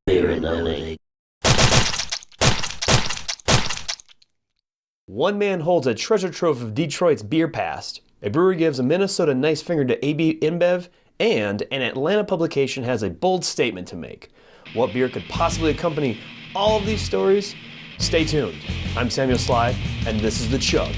Loathing. One man holds a treasure trove of Detroit's beer past. A brewery gives a Minnesota nice finger to InBev, and an Atlanta publication has a bold statement to make. What beer could possibly accompany all of these stories? Stay tuned. I'm Samuel Sly, and this is the Chug.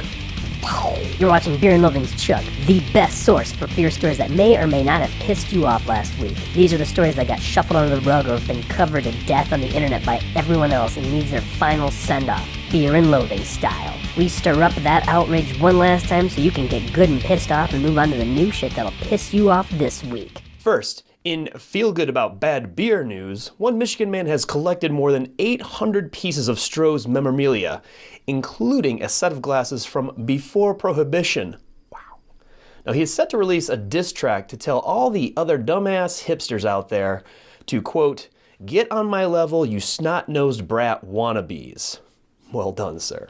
You're watching Beer and Loathing's Chug, the best source for beer stories that may or may not have pissed you off last week. These are the stories that got shuffled under the rug or have been covered to death on the internet by everyone else and needs their final send-off, Beer and Loathing style. We stir up that outrage one last time so you can get good and pissed off and move on to the new shit that'll piss you off this week. First, in Feel Good About Bad Beer news, one Michigan man has collected more than 800 pieces of Troegs memorabilia, including a set of glasses from before Prohibition. Wow. Now, he is set to release a diss track to tell all the other dumbass hipsters out there to, quote, "Get on my level, you snot-nosed brat wannabes." Well done, sir.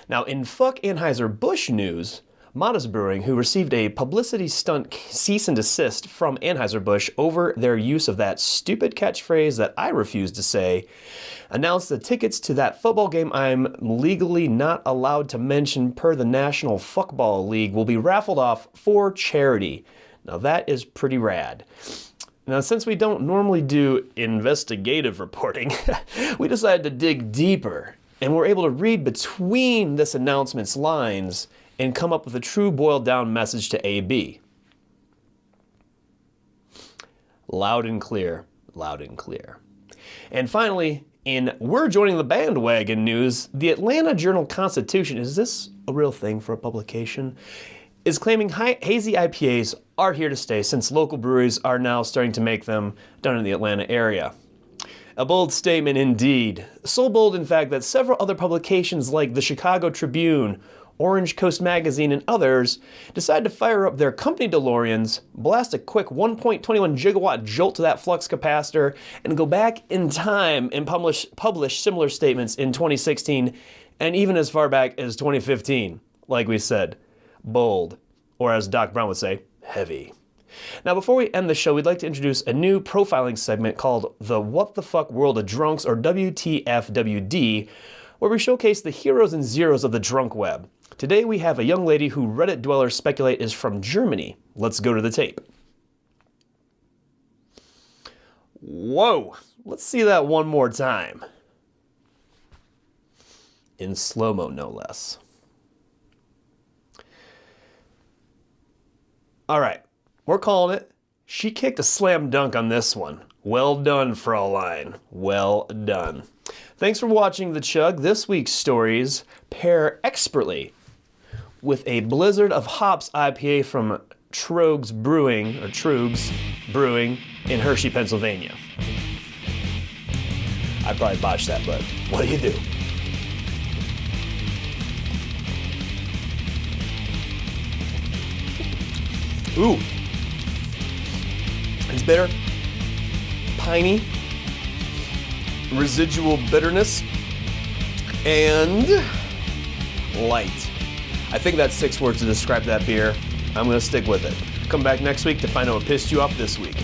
Now, in Fuck Anheuser-Busch news, Modest Brewing, who received a publicity stunt cease and desist from Anheuser-Busch over their use of that stupid catchphrase that I refuse to say, announced the tickets to that football game I'm legally not allowed to mention per the National Fuckball League will be raffled off for charity. Now that is pretty rad. Now, since we don't normally do investigative reporting, we decided to dig deeper, and we're able to read between this announcement's lines and come up with a true boiled down message to AB. Loud and clear, loud and clear. And finally, in We're Joining the Bandwagon news, the Atlanta Journal-Constitution, is this a real thing for a publication, is claiming hazy IPAs are here to stay since local breweries are now starting to make them down in the Atlanta area. A bold statement indeed. So bold, in fact, that several other publications like the Chicago Tribune, Orange Coast Magazine, and others decided to fire up their company DeLoreans, blast a quick 1.21 gigawatt jolt to that flux capacitor, and go back in time and publish similar statements in 2016 and even as far back as 2015. Like we said, bold, or as Doc Brown would say, heavy. Now, before we end the show, we'd like to introduce a new profiling segment called the What the Fuck World of Drunks, or WTFWD, where we showcase the heroes and zeros of the drunk web. Today we have a young lady who Reddit dwellers speculate is from Germany. Let's go to the tape. Whoa, let's see that one more time. In slow-mo, no less. All right, we're calling it. She kicked a slam dunk on this one. Well done, Fraulein. Well done. Thanks for watching The Chug. This week's stories pair expertly with a blizzard of hops IPA from Troegs Brewing in Hershey, Pennsylvania. I probably botched that, but what do you do? Ooh. It's bitter, piney, residual bitterness, and light. I think that's 6 words to describe that beer. I'm going to stick with it. Come back next week to find out what pissed you off this week.